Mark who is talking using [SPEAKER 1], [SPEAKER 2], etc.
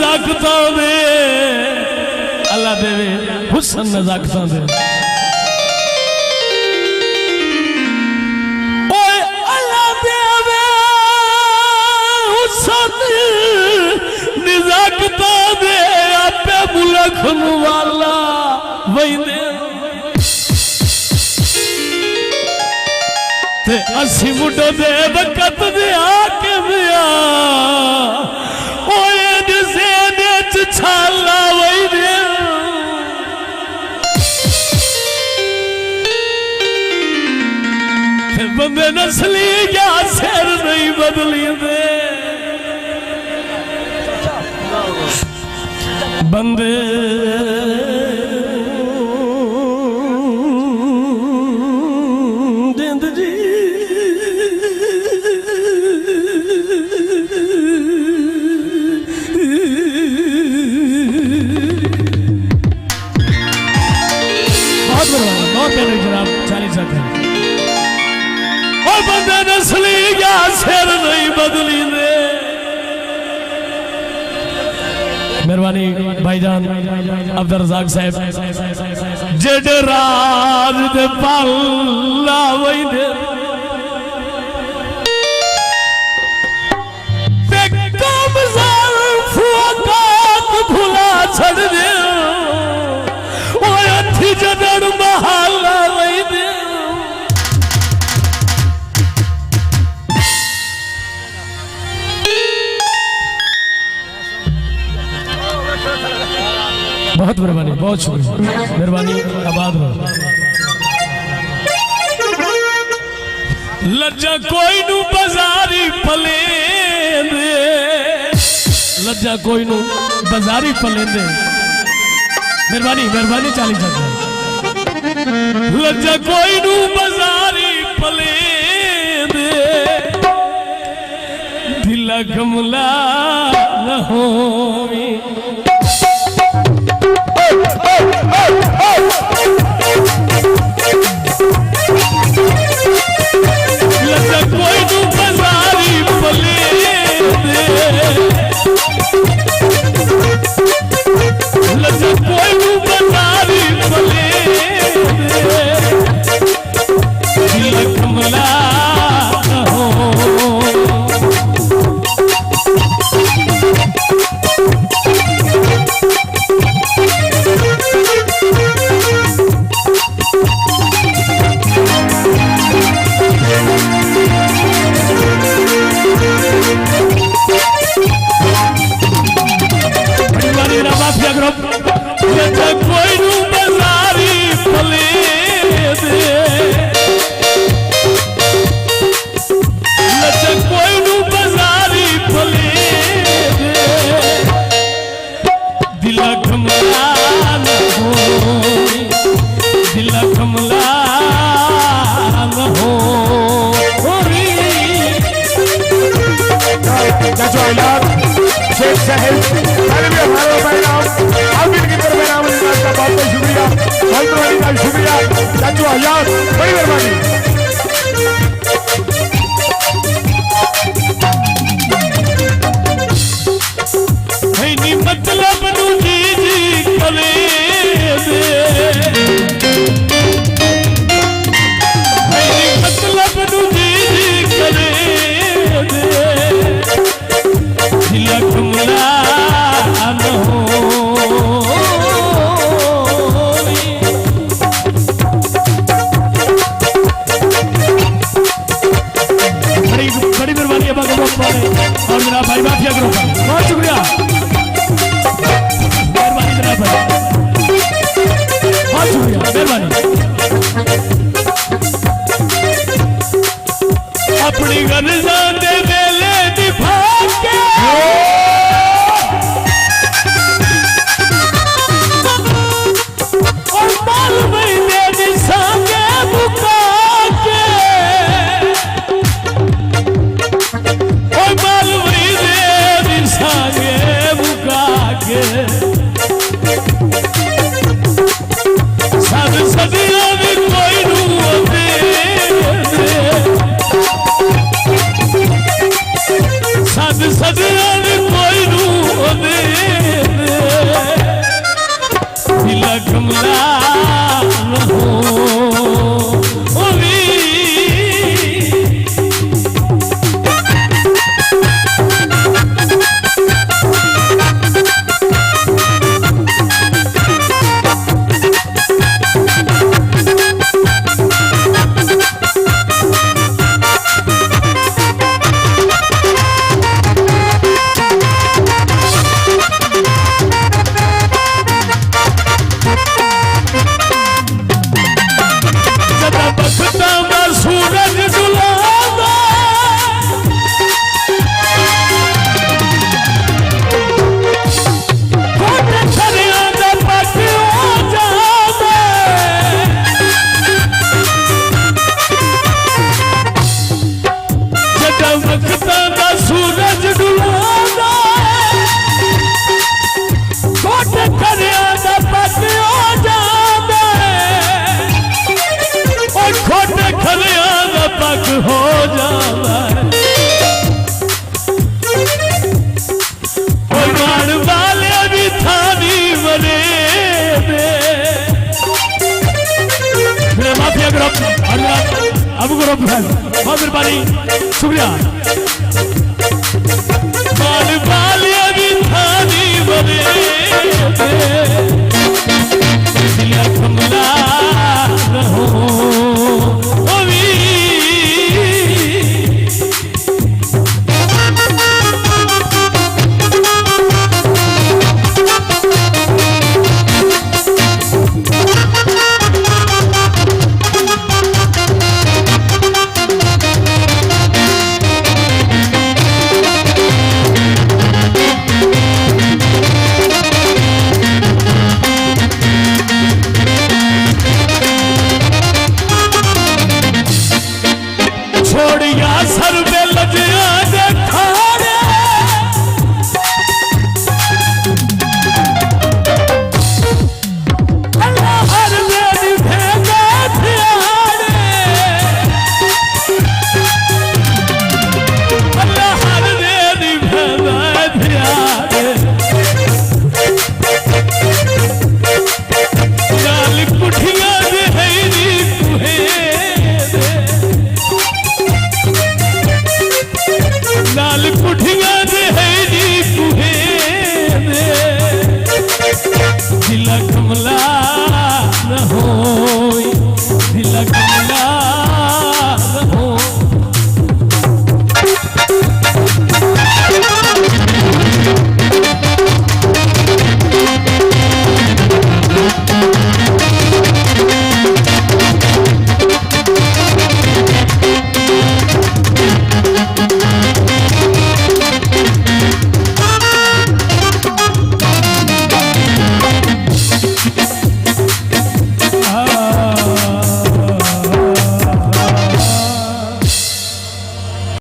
[SPEAKER 1] नजाकता दे अल्लाह देवे हुसन नजाकता दे ओए अल्लाह देवे हुसन नजाकता दे आपे मुल्क वाला वही असी मुंडो दे वक़्त दे आके दिया ओए दिसे ने छाला वही दे बंदे नस्ली क्या सिर नहीं बदली दे बंदे बंदे नस्ली या सिर नहीं बदली दे मेहरबानी भाईजान अब्दुल रज़ाक साहब जेड राज दे पाला वही दे भुला छड़ दे अथी जदड़ महाला वही दे बहुत मेहरबानी बहुत शुक्रिया मेहरबानी आबाद रहो लज्जा कोई नू बाजारी पले दे लज्जा कोई नू बाजारी पले दे मेहरबानी मेहरबानी 40 सेकंड लज्जा कोई नू बाजारी पले दे दिल कमला न होवी लज्जा कोई नू बाजारी पले दे लज्जा कोई नू बाजारी पले दे दिल कमला हो कोई नू बाजारी पले दे लज्जा कोई नू बाजारी पले दे दिल कमला न हो दिल कमला न हो शेख साहब बहुत बहुत शुक्रिया बहुत शुक्रिया चाचू आजाद बड़ी मेहरबानी मतलब जी करे दे मतलब जी करे दे दिल कमला न हो और मेरा भाई माफिया ग्रुप बहुत शुक्रिया मेहरबानी जनाब बहुत शुक्रिया मेहरबानी अपनी गरजा दे वेले निभा के और बाल महीने निशांगे बुका के साध सदिया भी कोई नू दे साध सदिया भी कोई नू दे बहुत मेहरबानी शुक्रिया।
[SPEAKER 2] बाल बाल अभी थानी बने दिया कमला रहो अभी छोड़िया सर में लजया देखाड़े अल्लाह हर मेरी भेजा ध्याड़े अल्लाह हर मेरी भेजा ध्याड़े लाल कुठिया दे हैरी कुहे लाल कुठी